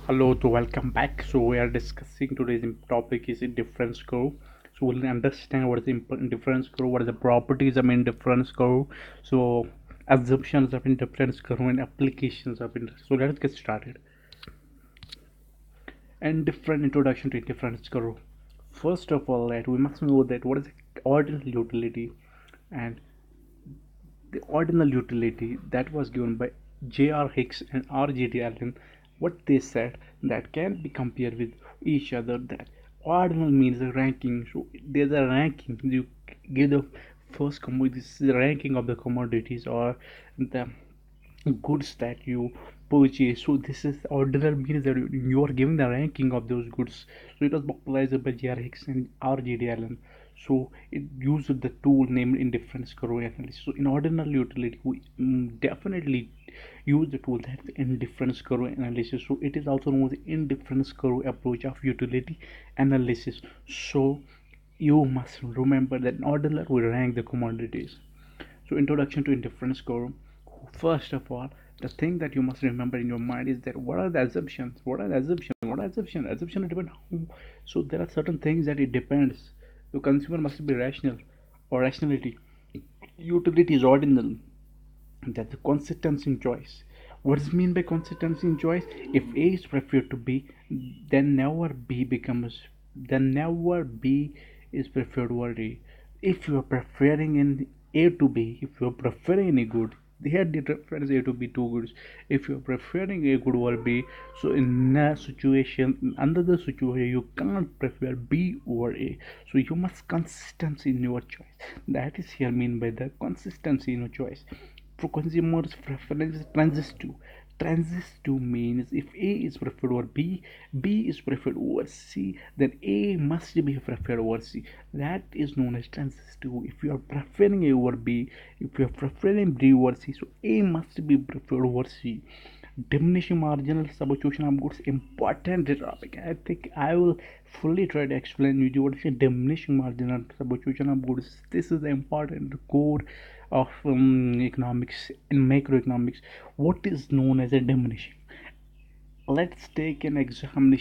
Hello, to welcome back. So we are discussing today's topic is indifference curve. So we'll understand what is indifference curve, what is the properties of indifference curve. So assumptions of indifference curve and applications of indifference. So let's get started. And different introduction to indifference curve. First of all, that we must know that what is the ordinal utility, and the ordinal utility that was given by J.R. Hicks and R.J.D. Allen, what they said that can be compared with each other. That ordinal means a ranking. So there's a ranking. You give the first commodity. This is the ranking of the commodities or the goods that you purchase. So this is ordinal means that you are giving the ranking of those goods. So it was popularized by J.R. Hicks and R.J.D. Allen. So it used the tool named indifference curve analysis. So in ordinal utility, we definitely use the tool that indifference curve analysis. So it is also known as the indifference curve approach of utility analysis. So you must remember that in ordinal we rank the commodities. So introduction to indifference curve. First of all, the thing that you must remember in your mind is that what are the assumptions? What are the assumptions? What are assumptions? Assumption depend how. So there are certain things that it depends. The consumer must be rational or rationality. Utility is ordinal. That's the consistency in choice. What does it mean by consistency in choice? If A is preferred to B, then never B becomes, then never B is preferred over A. If you are preferring in A to B, if you are preferring any good, here the reference A to B two goods. If you are preferring A good over B, so in a situation, under the situation, you can't prefer B over A. So you must consistency in your choice. That is here mean by the consistency in your choice. For consumers preference transist to means if A is preferred over B is preferred over C, then A must be preferred over C. That is known as transist to. If you are preferring A over B, if you are preferring B over C, so A must be preferred over C. Diminishing marginal substitution of goods, important topic. I think I will fully try to explain you what is a diminishing marginal substitution of goods. This is the important core of economics and macroeconomics. What is known as a diminishing? Let's take an example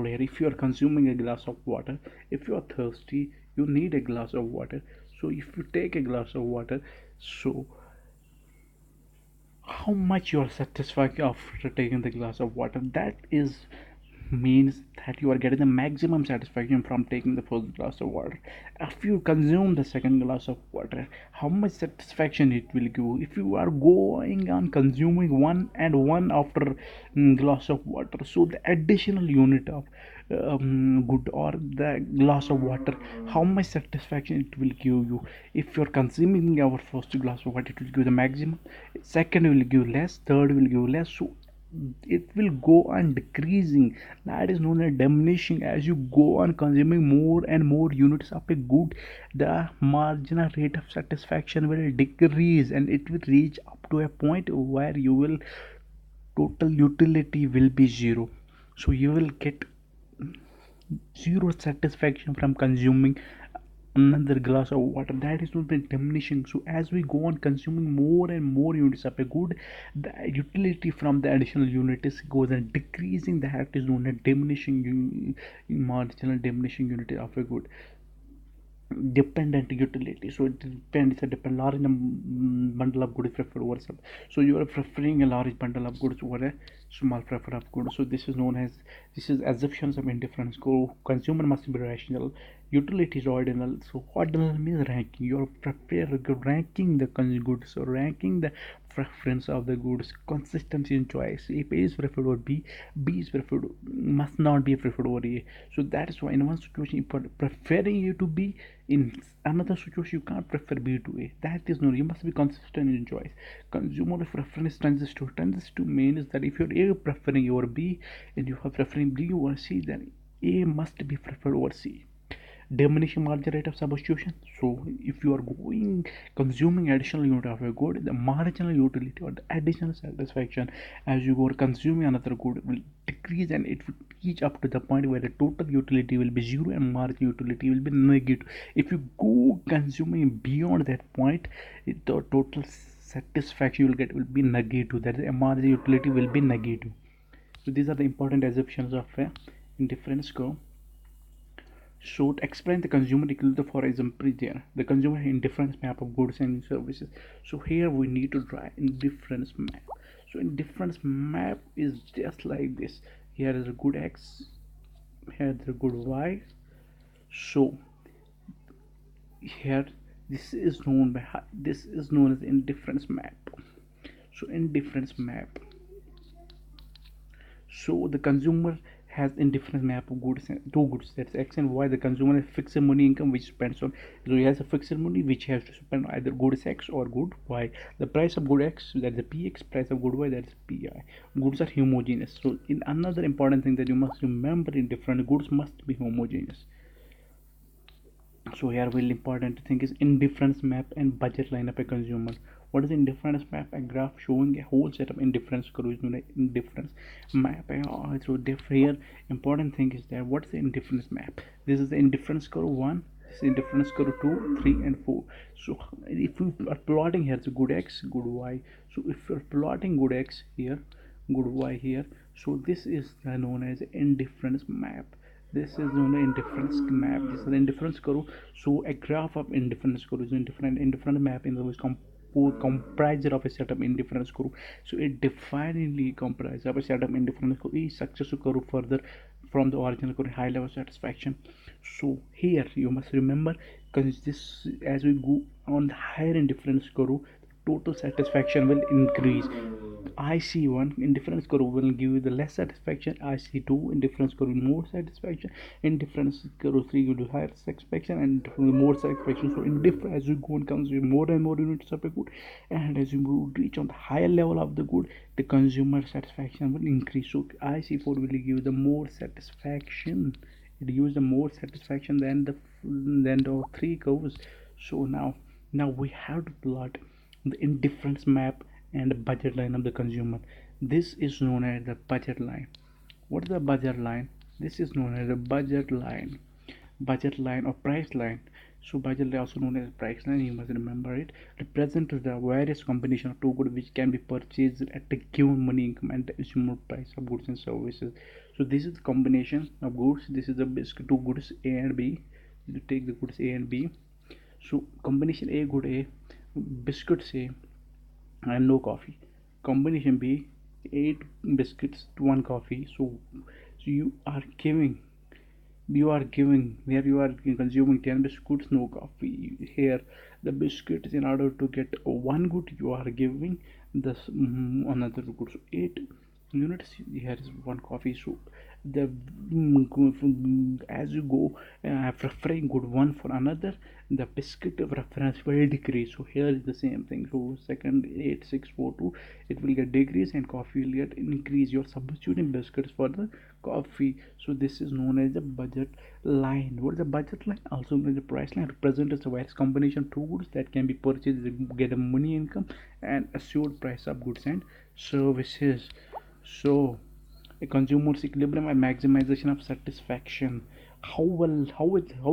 here. If you are consuming a glass of water, if you are thirsty, you need a glass of water. So if you take a glass of water, so how much you are satisfied after taking the glass of water, that is means that you are getting the maximum satisfaction from taking the first glass of water. If you consume the second glass of water, how much satisfaction it will give if you are going on consuming one and one after glass of water. So the additional unit of good or the glass of water, how much satisfaction it will give you. If you're consuming our first glass of water, it will give the maximum, second will give less, third will give less. So it will go on decreasing. That is known as diminishing. As you go on consuming more and more units of a good, the marginal rate of satisfaction will decrease and it will reach up to a point where you will total utility will be zero. So you will get zero satisfaction from consuming another glass of water. That is not diminishing. So as we go on consuming more and more units of a good, the utility from the additional units goes on decreasing. That is known as diminishing marginal diminishing unit of a good. Dependent utility, so it depends, it's a depend large bundle of goods preferred over some. So you are preferring a large bundle of goods over a small preferred of goods. So this is known as, this is assumptions of indifference. Consumer must be rational, utility is ordinal. So ordinal means ranking. You are ranking the goods, so ranking the preference of the goods, consistency in choice. If A is preferred over B is preferred, must not be preferred over A. So that is why in one situation you preferring A to B, in another situation you can't prefer B to A. That is no, you must be consistent in choice. Consumer preference transistor means that if you're A preferring over B and you are preferring B over C, then A must be preferred over C. Diminishing margin rate of substitution. So if you are going consuming additional unit of a good, the marginal utility or the additional satisfaction as you go consuming another good will decrease and it will reach up to the point where the total utility will be zero and marginal utility will be negative. If you go consuming beyond that point, the total satisfaction you will get will be negative. That is, marginal utility will be negative. So these are the important assumptions of a indifference curve. So to explain the consumer equilibrium, for example, there the consumer indifference map of goods and services. So here we need to draw indifference map. So indifference map is just like this. Here is a good X, here is a good Y. So here this is known as indifference map. So indifference map, so the consumer has indifference map of goods, two goods, that's X and Y. The consumer has fixed money income which spends on, so he has a fixed money which he has to spend either goods X or good Y. The price of good X, that's the PX, price of good Y, that's PI. Goods are homogeneous. So in another important thing that you must remember, in different goods must be homogeneous. So here really important thing is indifference map and budget line of a consumer. What is indifference map? A graph showing a whole set of indifference curves in indifference map. So here important thing is that what is the indifference map? This is the indifference curve 1, this is indifference curve 2, 3 and 4. So if you are plotting here, it's good X, good Y. So if you're plotting good X here, good Y here, so this is known as indifference map. This is known as indifference map. This is the indifference curve. So a graph of indifference curve is indifferent map in the which comprised of a set of indifference curve. So it definitely comprises of a set of indifference curve. Each successive curve further from the original curve high level satisfaction. So here you must remember, because this as we go on the higher indifference curve, total satisfaction will increase. IC1 indifference curve will give you the less satisfaction. IC2 indifference curve more satisfaction. Indifference curve 3 will do higher satisfaction and more satisfaction. So indifferent as you go on comes with more and more units of a good, and as you reach on the higher level of the good, the consumer satisfaction will increase. So IC4 will give you the more satisfaction. It gives the more satisfaction than the three curves. So now we have to plot the indifference map and budget line of the consumer. This is known as the budget line. What is the budget line? This is known as a budget line or price line. So budget line also known as price line, you must remember it, represents the various combination of two goods which can be purchased at the given money income and the assumed price of goods and services. So this is the combination of goods. This is the two goods A and B. You take the goods A and B. So combination A, good A, biscuits A and no coffee. Combination B, 8 biscuits to 1 coffee. So you are giving where you are consuming 10 biscuits, no coffee. Here the biscuits, in order to get one good, you are giving this another good. So 8 units, here is 1 coffee. So the as you go preferring good one for another, the biscuit of reference will decrease. So here is the same thing. So second 8642, it will get decrease and coffee will get increase. You're substituting biscuits for the coffee. So this is known as the budget line. What is the budget line? Also known as the price line. Represents the various combination of two goods that can be purchased to get a money income and assured price of goods and services. So a consumer's equilibrium and maximization of satisfaction. How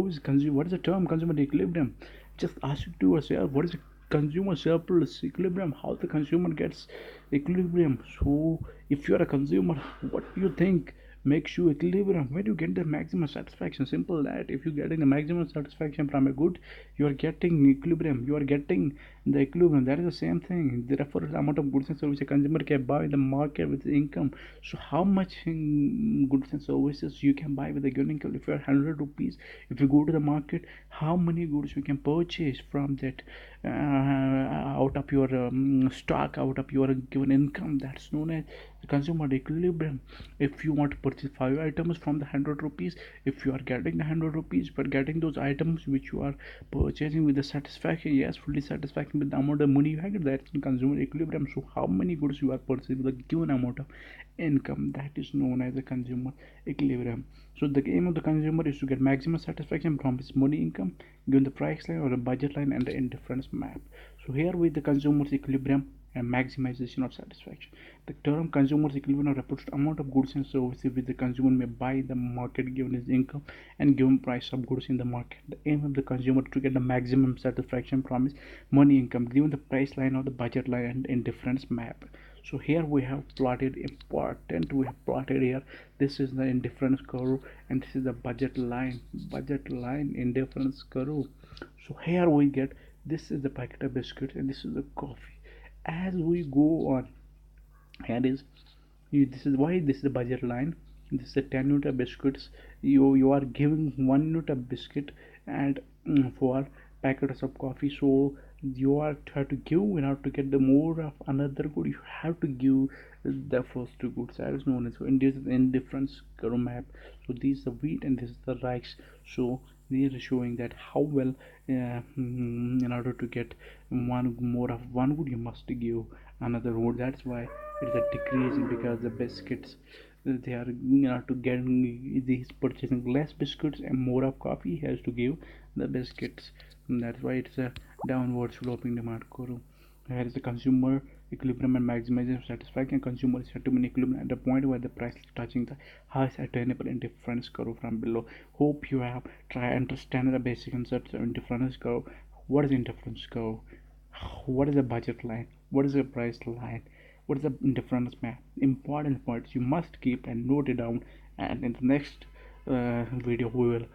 is consumer, what is the term consumer equilibrium? Just ask it to yourself, what is the consumer surplus equilibrium, how the consumer gets equilibrium. So if you are a consumer, what do you think makes you equilibrium? Where do you get the maximum satisfaction? Simple that if you're getting the maximum satisfaction from a good, you are getting equilibrium, you are getting the equilibrium. That is the same thing. The referred amount of goods and services a consumer can buy in the market with income. So how much goods and services you can buy with a given income? If you are 100 rupees, if you go to the market, how many goods you can purchase from that out of your stock, out of your given income? That's known as the consumer equilibrium. If you want to purchase 5 items from the 100 rupees, if you are getting the 100 rupees but getting those items which you are purchasing with the satisfaction, yes, fully satisfaction with the amount of money you have, that's in consumer equilibrium. So how many goods you are purchasing with a given amount of income, that is known as the consumer equilibrium. So the aim of the consumer is to get maximum satisfaction from his money income given the price line or the budget line and the indifference map. So here with the consumer's equilibrium and maximization of satisfaction. The term consumer's equilibrium refers to amount of goods and services which the consumer may buy in the market given his income and given price of goods in the market. The aim of the consumer to get the maximum satisfaction from his money income given the price line or the budget line and indifference map. So here we have plotted important, we have plotted here, this is the indifference curve, and this is the budget line indifference curve. So here we get, this is the packet of biscuits and this is the coffee. As we go on, and is this is why this is the budget line. This is a 10 unit of biscuits. You are giving 1 unit of biscuit and for packets of coffee. So you are try to give in order to get the more of another good. You have to give the first two goods. That is known as, so in this indifference curve map. So this is the wheat and this is the rice. So these are showing that how well, in order to get one more of one good, you must give another good. That's why it is a decreasing, because the biscuits, they are, to get, these purchasing less biscuits and more of coffee, he has to give the biscuits. And that's why it's a downward sloping demand curve. Here is the consumer equilibrium and maximizing satisfaction. Consumer is said to be in equilibrium at the point where the price is touching the highest attainable indifference curve from below. Hope you have tried understand the basic concepts of indifference curve. What is indifference curve? What is a budget line? What is a price line? What is the indifference map? Important points you must keep and note it down. And in the next video, we will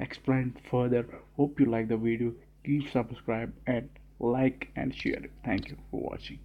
explain further. Hope you like the video. Keep subscribe and like and share it. Thank you for watching.